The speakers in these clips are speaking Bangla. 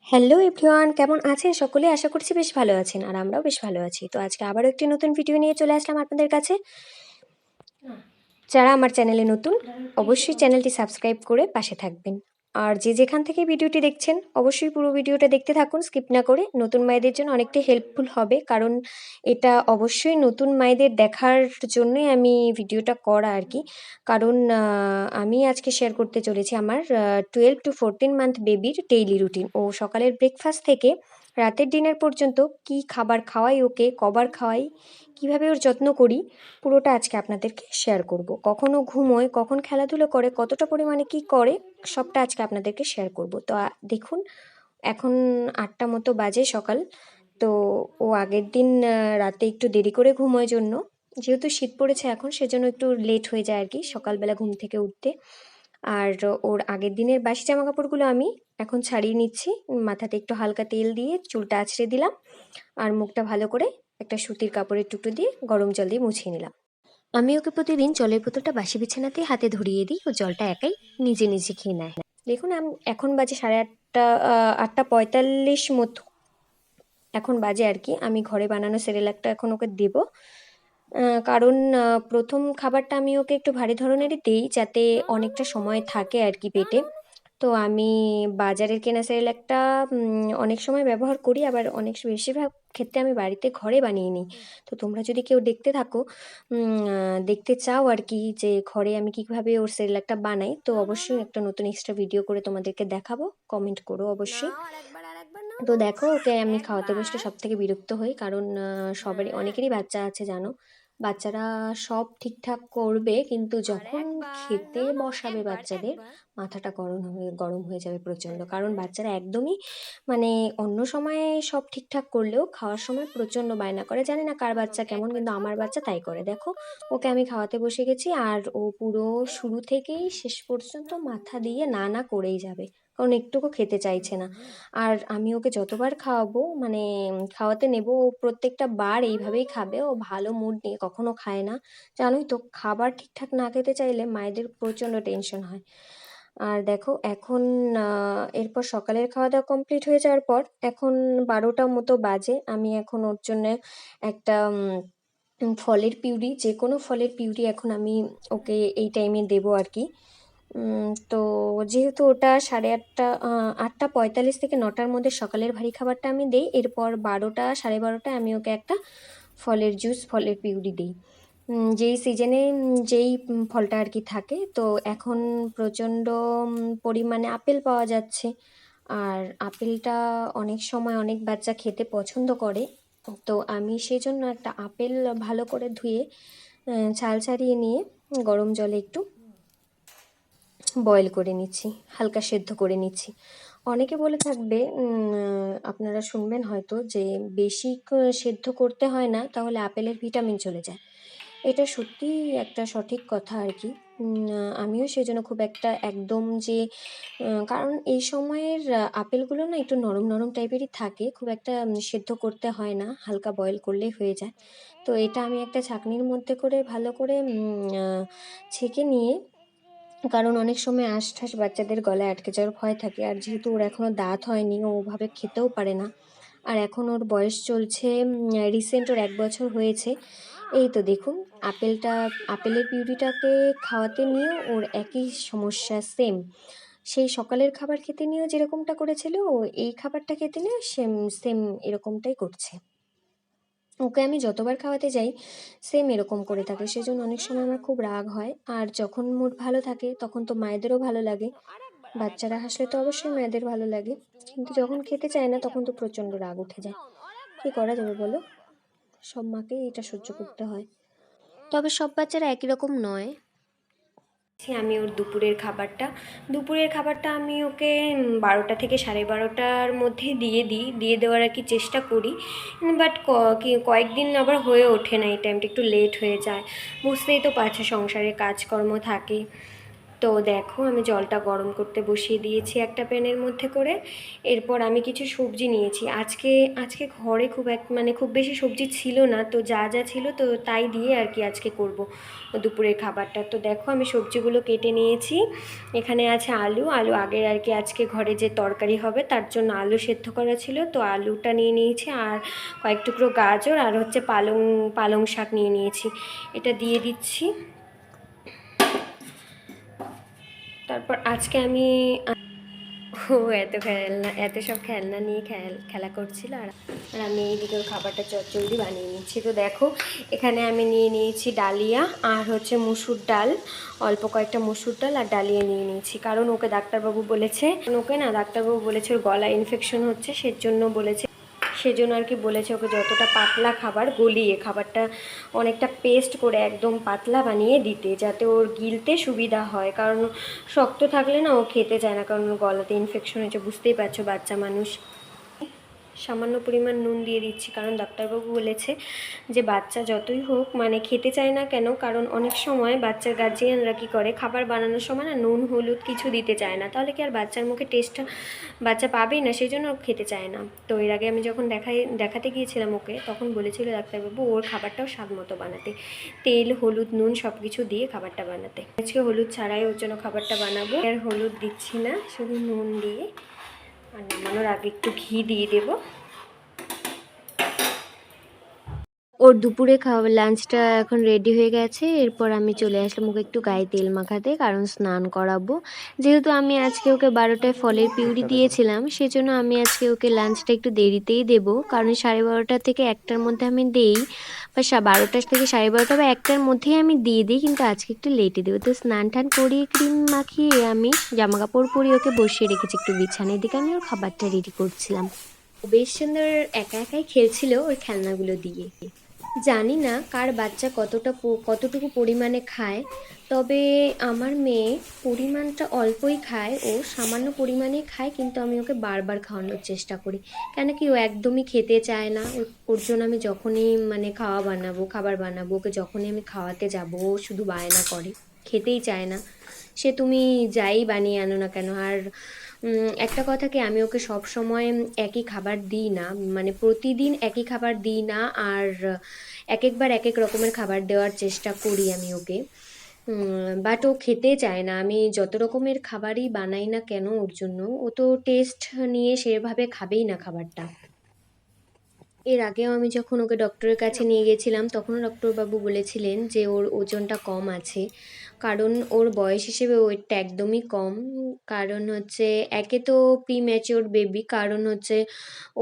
হ্যালো এভরিওয়ান, কেমন আছেন সকলে? আশা করছি বেশ ভালো আছেন, আর আমরাও বেশ ভালো আছি। তো আজকে আবারও একটি নতুন ভিডিও নিয়ে চলে আসলাম আপনাদের কাছে। যারা আমার চ্যানেলে নতুন, অবশ্যই চ্যানেলটি সাবস্ক্রাইব করে পাশে থাকবেন। আর যে যেখান থেকে ভিডিওটি দেখছেন, অবশ্যই পুরো ভিডিওটা দেখতে থাকুন, স্কিপ না করে। নতুন মায়েদের জন্য অনেকটাই হেল্পফুল হবে, কারণ এটা অবশ্যই নতুন মায়েদের দেখার জন্যই আমি ভিডিওটা করা আর কি। কারণ আমি আজকে শেয়ার করতে চলেছি আমার 12 to 14 মান্থ বেবির ডেইলি রুটিন। ও সকালের ব্রেকফাস্ট থেকে রাতের ডিনার পর্যন্ত কি খাবার খাওয়াই ওকে, কবার খাওয়াই, কিভাবে ওর যত্ন করি, পুরোটা আজকে আপনাদেরকে শেয়ার করব। কখন ও ঘুমোয়, কখন খেলাধুলো করে, কতটা পরিমাণে কি করে, সবটা আজকে আপনাদেরকে শেয়ার করব। তো দেখুন, এখন 8টা মতো বাজে সকাল। তো ও আগের দিন রাতে একটু দেরি করে ঘুমোয় জন্য, যেহেতু শীত পড়েছে এখন, সেজন্য একটু লেট হয়ে যায় আর কি সকালবেলা ঘুম থেকে উঠতে। আর ওর আগের দিনের বাসি জামা কাপড়গুলো আমি এখন ছাড়িয়ে নিচ্ছি। মাথাতে একটু হালকা তেল দিয়ে চুলটা আঁচড়ে দিলাম, আর মুখটা ভালো করে একটা সুতির কাপড়ের টুকরো দিয়ে গরম জল দিয়ে মুছিয়ে নিলাম। আমি ওকে প্রতিদিন জলের বোতলটা বাসি বিছানাতেই হাতে ধরিয়ে দিই, ও জলটা একাই নিজে নিজে খেয়ে নেয়। দেখুন, এখন বাজে 8:30, 8:45 মতো এখন বাজে আর কি। আমি ঘরে বানানো সেরেলাকটা এখন ওকে দেব। কারণ প্রথম খাবারটা আমি ওকে একটু ভারী ধরনেরই দিই, যাতে অনেকটা সময় থাকে আর কি পেটে। তো আমি বাজারের কেনা সেরেলাকটা অনেক সময় ব্যবহার করি, আবার বেশিরভাগ ক্ষেত্রে আমি বাড়িতে ঘরে বানিয়ে নিই। তো তোমরা যদি কেউ দেখতে চাও আর কি, যে ঘরে আমি কীভাবে ওর সেরেলাকটা বানাই, তো অবশ্যই একটা নতুন এক্সট্রা ভিডিও করে তোমাদেরকে দেখাবো। কমেন্ট করো অবশ্যই। তো দেখো, ওকে আমি খাওয়াতে বসলে সব থেকে বিরক্ত হই, কারণ সবারই, অনেকেরই বাচ্চা আছে জানো, বাচ্চারা সব ঠিকঠাক করবে, কিন্তু যখন খেতে বসাবে বাচ্চাদের, মাথাটা গরম হয়ে যাবে প্রচণ্ড। কারণ বাচ্চারা একদমই, মানে অন্য সময়ে সব ঠিকঠাক করলেও খাওয়ার সময় প্রচণ্ড বায়না করে। জানি না কার বাচ্চা কেমন, কিন্তু আমার বাচ্চা তাই করে। দেখো, ওকে আমি খাওয়াতে বসে গেছি, আর ও পুরো শুরু থেকেই শেষ পর্যন্ত মাথা দিয়ে না না করেই যাবে, কারণ একটুকু খেতে চাইছে না। আর আমি ওকে যতবার খাওয়াবো, মানে খাওয়াতে নেব, ও প্রত্যেকটা বার এইভাবেই খাবে। ও ভালো মুড নিয়ে কখনো খায় না। জানোই তো, খাবার ঠিকঠাক না খেতে চাইলে মায়েদের প্রচণ্ড টেনশন হয়। আর দেখো, এখন এরপর সকালের খাওয়া দাওয়া কমপ্লিট হয়ে যাওয়ার পর এখন 12টা মতো বাজে। আমি এখন ওর জন্য একটা ফলের পিউরি, যে কোনো ফলের পিউরি এখন আমি ওকে এই টাইমে দেবো আর কি। তো যেহেতু ওটা 8:30, 8:45 থেকে 9টার মধ্যে সকালের ভারী খাবারটা আমি দিই, এরপর 12টা, 12:30টায় আমি ওকে একটা ফলের জুস, ফলের পিউরি দিই। যেই সিজনে যেই ফলটা আর কি থাকে। তো এখন প্রচণ্ড পরিমাণে আপেল পাওয়া যাচ্ছে, আর আপেলটা অনেক সময় অনেক বাচ্চা খেতে পছন্দ করে। তো আমি সেই জন্য একটা আপেল ভালো করে ধুয়ে ছাল ছাড়িয়ে নিয়ে গরম জলে একটু বয়েল করে নিচ্ছি, হালকা সেদ্ধ করে নিচ্ছি। অনেকে বলে থাকবে, আপনারা শুনবেন হয়তো, যে বেশি সেদ্ধ করতে হয় না, তাহলে আপেলের ভিটামিন চলে যায়। এটা সত্যিই একটা সঠিক কথা আর কি। আমিও সেজন্য খুব একটা একদম যে, কারণ এই সময়ের আপেলগুলো না একটু নরম নরম টাইপেরই থাকে, খুব একটা সেদ্ধ করতে হয় না, হালকা বয়েল করলেই হয়ে যায়। তো এটা আমি একটা ছাঁকনির মধ্যে করে ভালো করে ছেঁকে নিয়ে, কারণ অনেক সময় আঁশঠাস বাচ্চাদের গলায় আটকে যাওয়ার ভয় থাকে, আর যেহেতু ওর এখনও দাঁত হয়নি, ও ওভাবে খেতেও পারে না। আর এখন ওর বয়স চলছে, রিসেন্ট ওর 1 বছর হয়েছে। এই তো দেখুন, আপেলের পিউরিটাকে খাওয়াতে নিয়েও ওর একই সমস্যা, সেম। সেই সকালের খাবার খেতে নিয়েও যেরকমটা করেছিল, ও এই খাবারটা খেতে নিয়েও সেম সেম এরকমটাই করছে। ওকে আমি যতবার খাওয়াতে যাই, সেম এরকম করে থাকে। সেজন্য অনেক সময় আমার খুব রাগ হয়। আর যখন মুড ভালো থাকে তখন তো মায়েদেরও ভালো লাগে, বাচ্চারা হাসলে তো অবশ্যই মায়েদের ভালো লাগে। কিন্তু যখন খেতে চায় না, তখন তো প্রচণ্ড রাগ উঠে যায়। কী করা যাবে বলো, সব মাকেই এটা সহ্য করতে হয়। তবে সব বাচ্চারা একই রকম নয়। আমি ওর দুপুরের খাবারটা আমি ওকে 12টা থেকে 12:30টার মধ্যে দিয়ে দেওয়ার আর কি চেষ্টা করি। বাট কয়েকদিন আবার হয়ে ওঠে না, এই টাইমটা একটু লেট হয়ে যায়। বুঝতেই তো পারছো, সংসারে কাজকর্ম থাকে। তো দেখো আমি জলটা গরম করতে বসিয়ে দিয়েছি একটা প্যানের মধ্যে করে। এরপর আমি কিছু সবজি নিয়েছি। আজকে আজকে ঘরে খুব বেশি সবজি ছিল না, তো যা যা ছিল তো তাই দিয়ে আর কি আজকে করব দুপুরের খাবারটা। তো দেখো আমি সবজিগুলো কেটে নিয়েছি। এখানে আছে আলু, আগের আর কি আজকে ঘরে যে তরকারি হবে তার জন্য আলু সেদ্ধ করা ছিল, তো আলুটা নিয়ে নিয়েছি। আর কয়েক টুকরো গাজর আর হচ্ছে পালং শাক নিয়ে নিয়েছি। এটা দিয়ে দিচ্ছি। তারপর আজকে আমি এত সব খেলনা নিয়ে খেলা করছিল, আর আমি এইদিকে খাবারটা চটজলদি বানিয়ে নিচ্ছি। তো দেখো এখানে আমি নিয়ে নিয়েছি ডালিয়া আর হচ্ছে মুসুর ডাল, অল্প কয়েকটা মুসুর ডাল আর ডালিয়া নিয়ে নিয়েছি। কারণ ওকে ডাক্তারবাবু বলেছে ওর গলা ইনফেকশন হচ্ছে, সেজন্য আর কি বলেছে ওকে যতটা পাতলা খাবার গলিয়ে খাবারটা অনেকটা পেস্ট করে একদম পাতলা বানিয়ে দিতে, যাতে ওর গিলতে সুবিধা হয়। কারণ শক্ত থাকলে না ও খেতে চায় না, কারণ ওর গলাতে ইনফেকশন হয়েছে, বুঝতেই পারছো বাচ্চা মানুষ। সামান্য পরিমাণ নুন দিয়ে দিচ্ছি, কারণ ডাক্তারবাবু বলেছে যে বাচ্চা যতই হোক খেতে চায় না কেন, কারণ অনেক সময় বাচ্চার গার্জিয়ানরা কী করে খাবার বানানোর সময় না নুন হলুদ কিছু দিতে চায় না, তাহলে কি আর বাচ্চার মুখে টেস্টটা বাচ্চা পাবেই না, সেই জন্য ও খেতে চায় না। তো এর আগে আমি যখন দেখাতে গিয়েছিলাম ওকে, তখন বলেছিল ডাক্তারবাবু ওর খাবারটাও স্বাদ মতো বানাতে, তেল হলুদ নুন সব কিছু দিয়ে খাবারটা বানাতে। আজকে হলুদ ছাড়াই ওর জন্য খাবারটা বানাবো। আর হলুদ দিচ্ছি না, শুধু নুন দিয়ে, আর নামানোর আগে একটু ঘি দিয়ে দেবো। ওর দুপুরে লাঞ্চটা এখন রেডি হয়ে গেছে। এরপর আমি চলে আসলাম ওকে একটু গায়ে তেল মাখাতে, কারণ স্নান করাবো। যেহেতু আমি আজকে ওকে 12টায় ফলের পিউরি দিয়েছিলাম, সেজন্য আমি আজকে ওকে লাঞ্চটা একটু দেরিতেই দেবো, কারণ 12:30 থেকে 1টার মধ্যে আমি দেই, বা 12টা থেকে 12:30 বা 1টার মধ্যেই আমি দিয়ে দিই, কিন্তু আজকে একটু লেটে দেবো। তো স্নান টান করিয়ে ক্রিম মাখিয়ে আমি জামা কাপড় পরিয়ে ওকে বসিয়ে রেখেছি একটু বিছানার দিকে। আমি ওর খাবারটা রেডি করছিলাম। ও বেশ সুন্দর একা একাই খেলছিল ওর খেলনাগুলো দিয়ে। জানি না কার বাচ্চা কতটুকু পরিমাণে খায়, তবে আমার মেয়ে পরিমাণটা অল্পই খায়, ও সামান্য পরিমাণে খায়, কিন্তু আমি ওকে বারবার খাওয়ানোর চেষ্টা করি। কেন কি ও একদমই খেতে চায় না। ওর জন্য আমি যখনই খাবার বানাবো, ওকে যখনই আমি খাওয়াতে যাব ও শুধু বায়না করে, খেতেই চায় না। সে তুমি যাই বানিয়ে আনো না কেন। আর একটা কথা কি, আমি ওকে সব সময় একই খাবার দিই না, প্রতিদিন একই খাবার দিই না। আর এক একবার এক এক রকমের খাবার দেওয়ার চেষ্টা করি আমি ওকে, বাট ও খেতে চায় না। আমি যত রকমের খাবারই বানাই না কেন ওর জন্য, ও তো টেস্ট নিয়ে সেভাবে খাবেই না খাবারটা। এর আগেও আমি যখন ওকে ডক্টরের কাছে নিয়ে গেছিলাম, তখনও ডক্টরবাবু বলেছিলেন যে ওর ওজনটা কম আছে, কারণ ওর বয়স হিসেবে ওয়েটটা একদমই কম। কারণ হচ্ছে একে তো প্রিম্যাচিওর বেবি, কারণ হচ্ছে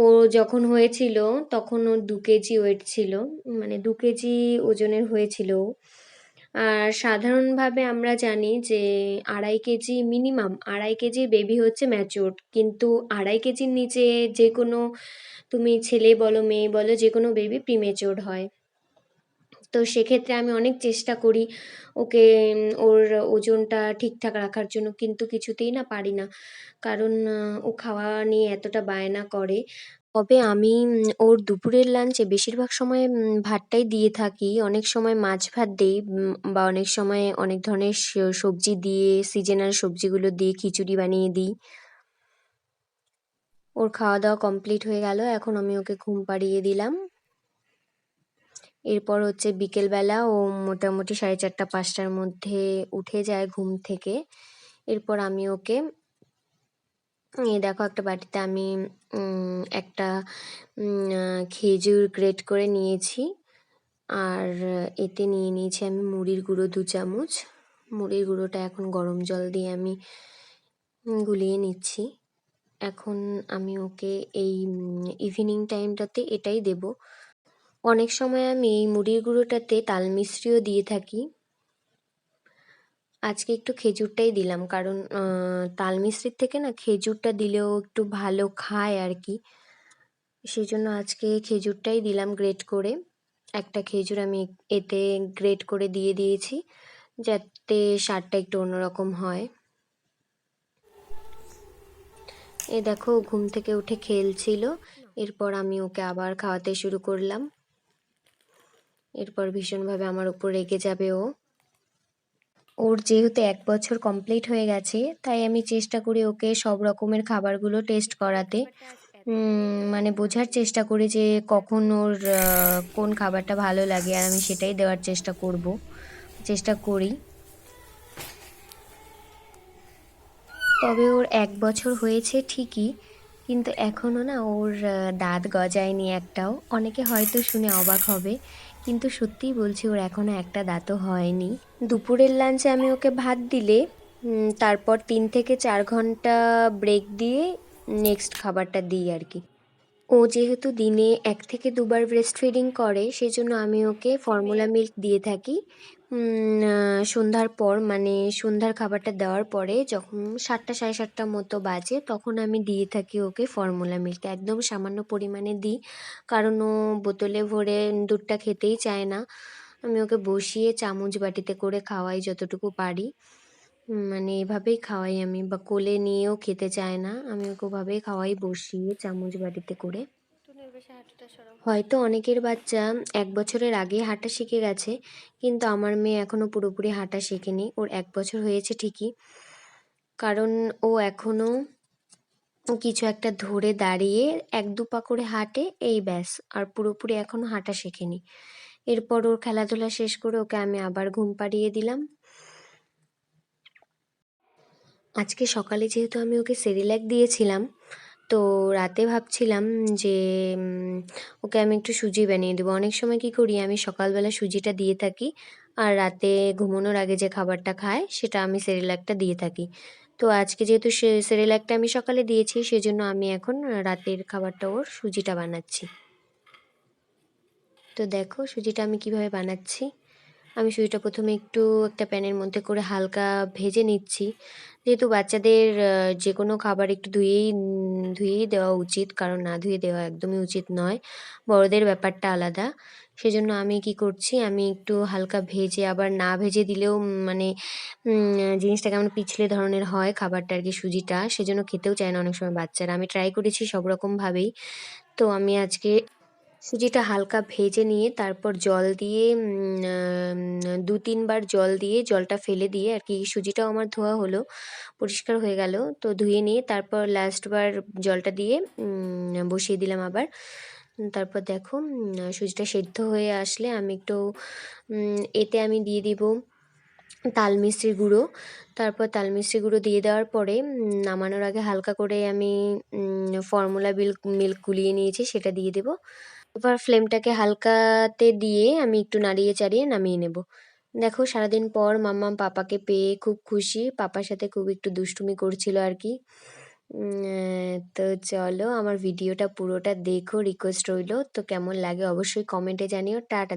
ও যখন হয়েছিল তখন ওর 2 কেজি ওয়েট ছিল, 2 কেজি ওজনের হয়েছিল ও। আর সাধারণভাবে আমরা জানি যে 2.5 কেজি মিনিমাম, 2.5 কেজি বেবি হচ্ছে ম্যাচিওর, কিন্তু 2.5 কেজির নিচে যে কোনো তুমি ছেলে বলো মেয়ে বলো যে কোনো বেবি প্রিমেচিওর হয়। তো সেক্ষেত্রে আমি অনেক চেষ্টা করি ওকে ওর ওজনটা ঠিকঠাক রাখার জন্য, কিন্তু কিছুতেই না পারি না, কারণ ও খাওয়া নিয়ে এতটা বায়না করে। তবে আমি ওর দুপুরের লাঞ্চে বেশিরভাগ সময় ভাতটাই দিয়ে থাকি। অনেক সময় মাছ ভাত দেই, বা অনেক সময় অনেক ধরনের সবজি দিয়ে, সিজনাল সবজিগুলো দিয়ে খিচুড়ি বানিয়ে দিই। ওর খাওয়া দাওয়া কমপ্লিট হয়ে গেল, এখন আমি ওকে ঘুম পাড়িয়ে দিলাম। এরপর হচ্ছে বিকেলবেলা ও মোটামুটি 4:30-5টার মধ্যে উঠে যায় ঘুম থেকে। এরপর আমি ওকে এই দেখো একটা বাটিতে আমি একটা খেজুর গ্রেট করে নিয়েছি, আর এতে নিয়ে নিয়েছি আমি মুড়ির গুঁড়ো 2 চামচ। মুড়ির গুঁড়োটা এখন গরম জল দিয়ে আমি গুলিয়ে নিচ্ছি। এখন আমি ওকে এই ইভিনিং টাইমটাতে এটাই দেব। অনেক সময় আমি এই মুড়ির গুঁড়োটাতে তাল মিছরিও দিয়ে থাকি। আজকে একটু খেজুরটাই দিলাম, কারণ তাল মিছরির থেকে না খেজুরটা দিলেও একটু ভালো খায় আর কি, সেই জন্য আজকে খেজুরটাই দিলাম গ্রেট করে। একটা খেজুর আমি এতে গ্রেট করে দিয়ে দিয়েছি, যাতে স্বাদটা একটু অন্যরকম হয়। এ দেখো ঘুম থেকে উঠে খেলছিল, এরপর আমি ওকে আবার খাওয়াতে শুরু করলাম। এরপর ভীষণভাবে আমার উপর রেগে যাবে ও। ওর যেহেতু ১ বছর কমপ্লিট হয়ে গেছে, তাই আমি চেষ্টা করি ওকে সব রকমের খাবারগুলো টেস্ট করাতে। মানে বোঝার চেষ্টা করি যে কখন ওর কোন খাবারটা ভালো লাগে, আর আমি সেটাই দেওয়ার চেষ্টা করি। তবে ওর ১ বছর হয়েছে ঠিকই, কিন্তু এখনও না ওর দাঁত গজায়নি একটাও। অনেকে হয়তো শুনে অবাক হবে, কিন্তু সত্যিই বলছি ওর এখনও একটা দাঁতও হয়নি। দুপুরের লাঞ্চে আমি ওকে ভাত দিলে তারপর ৩ থেকে ৪ ঘন্টা ব্রেক দিয়ে নেক্সট খাবারটা দিই আর কি। ও যেহেতু দিনে ১ থেকে ২ বার ব্রেস্ট ফিডিং করে, সেজন্য আমি ওকে ফর্মুলা মিল্ক দিয়ে থাকি। সন্ধ্যার পর, মানে সন্ধ্যার খাবারটা দেওয়ার পরে যখন ৭টা ৭:৩০ মতো বাজে, তখন আমি দিয়ে থাকি ওকে ফর্মুলা মিল্ক। একদম সামান্য পরিমাণে দিই, কারণ ও বোতলে ভরে দুধটা খেতেই চায় না। আমি ওকে বসিয়ে চামচ বাটিতে করে খাওয়াই যতটুকু পারি। মানে এভাবেই খাওয়াই আমি, বা কোলে নিয়েও খেতে চায় না। আমি ওকে ওভাবেই খাওয়াই বসিয়ে চামচ বাটিতে করে। হয়তো অনেকের বাচ্চা ১ বছরের আগেই হাঁটা শিখে গেছে, কিন্তু আমার মেয়ে এখনও পুরোপুরি হাঁটা শেখেনি। ওর ১ বছর হয়েছে ঠিকই, কারণ ও এখনও কিছু একটা ধরে দাঁড়িয়ে ১-২ পা করে হাঁটে, এই ব্যাস। আর পুরোপুরি এখনও হাঁটা শেখেনি। এরপর ওর খেলাধুলা শেষ করে ওকে আমি আবার ঘুম পাড়িয়ে দিলাম। আজকে সকালে যেহেতু আমি ওকে সেরিল্যাক দিয়েছিলাম, তো রাতে ভাবছিলাম যে ওকে আমি একটু সুজি বানিয়ে দেবো। অনেক সময় কী করি, আমি সকালবেলা সুজিটা দিয়ে থাকি, আর রাতে ঘুমানোর আগে যে খাবারটা খায় সেটা আমি সেরিল্যাকটা দিয়ে থাকি। তো আজকে যেহেতু সেরিল্যাকটা আমি সকালে দিয়েছি, সেজন্য আমি এখন রাতের খাবারটা ওর সুজিটা বানাচ্ছি। তো দেখো সুজিটা আমি কিভাবে বানাচ্ছি। আমি সুজিটা প্রথমে একটু একটা প্যানের মধ্যে করে হালকা ভেজে নিচ্ছি। যেহেতু বাচ্চাদের যে কোনো খাবার একটু ধুয়েই দেওয়া উচিত, কারণ না ধুয়ে দেওয়া একদমই উচিত নয়। বড়দের ব্যাপারটা আলাদা। সেজন্য আমি কি করছি, আমি একটু হালকা ভেজে, আবার না ভেজে দিলেও মানে জিনিসটা কেমন পিছলে ধরনের হয় খাবারটা আর কি, সুজিটা। সেজন্য খেতেও চায় না অনেক সময় বাচ্চারা। আমি ট্রাই করেছি সব রকমভাবেই। তো আমি আজকে সুজিটা হালকা ভেজে নিয়ে তারপর জল দিয়ে ২-৩ বার জল দিয়ে, জলটা ফেলে দিয়ে আর কি, সুজিটাও আমার ধোয়া হলো, পরিষ্কার হয়ে গেল। তো ধুয়ে নিয়ে তারপর লাস্টবার জলটা দিয়ে বসিয়ে দিলাম আবার। তারপর দেখো সুজিটা সেদ্ধ হয়ে আসলে আমি একটু এতে আমি দিয়ে দিব তাল মিছরির গুঁড়ো। তারপর তাল মিছরি গুঁড়ো দিয়ে দেওয়ার পরে নামানোর আগে হালকা করে আমি ফর্মুলা মিল্ক গুলিয়ে নিয়েছি, সেটা দিয়ে দেবো। এবার ফ্লেমটাকে হালকাতে দিয়ে আমি একটু নাড়িয়ে চাড়িয়ে নামিয়ে নেব। দেখো সারাদিন পর মাম্মাম পাপাকে পেয়ে খুব খুশি। পাপার সাথে খুব একটু দুষ্টুমি করছিল আর কি। তো চলো আমার ভিডিওটা পুরোটা দেখো, রিকোয়েস্ট রইলো। তো কেমন লাগে অবশ্যই কমেন্টে জানিও। টাটা।